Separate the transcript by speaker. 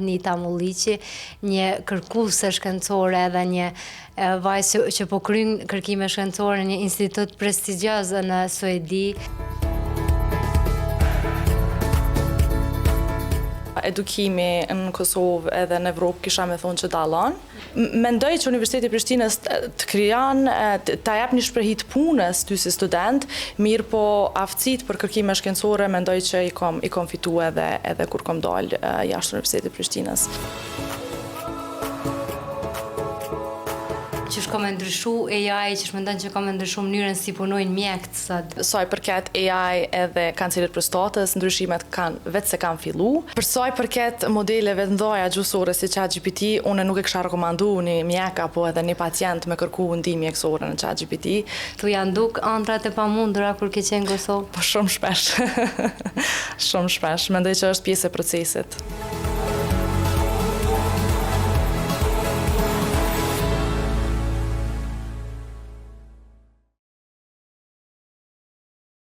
Speaker 1: Nita Mulliqi, një kërkuese shkencore edhe një vajzë që po kryen kërkime shkencore në një institut prestigjioz në Suedi.
Speaker 2: Edukimi në Kosovë edhe në Evropë kisha me thonë që dallon. Mendoj që Universiteti i Prishtinës të krijon, ta jap një shprehi të punës ty si student, mirë po aftësitë për kërkime shkencore mendoj që i kom fituar edhe kur kom dalë jashtë Universitetit të Prishtinës.
Speaker 1: Që shko me ndryshu AI, që shmendon që ka me ndryshu mënyrën si punojnë mjekët sot.
Speaker 2: Sa i përket AI edhe kancerit prostatës, ndryshimet vetë se kanë fillu. Për sa i përket modeleve të ndoja gjuhësore si ChatGPT, unë nuk e kisha rekomandu një mjek apo edhe një pacient me kërku ndihmë mjekësore në ChatGPT.
Speaker 1: Tu janë duk ëndrat e pamundura kur ke qenë në Kosovë?
Speaker 2: Po shumë shpesh. Shumë shpesh. Mendoj që është pjesë e procesit.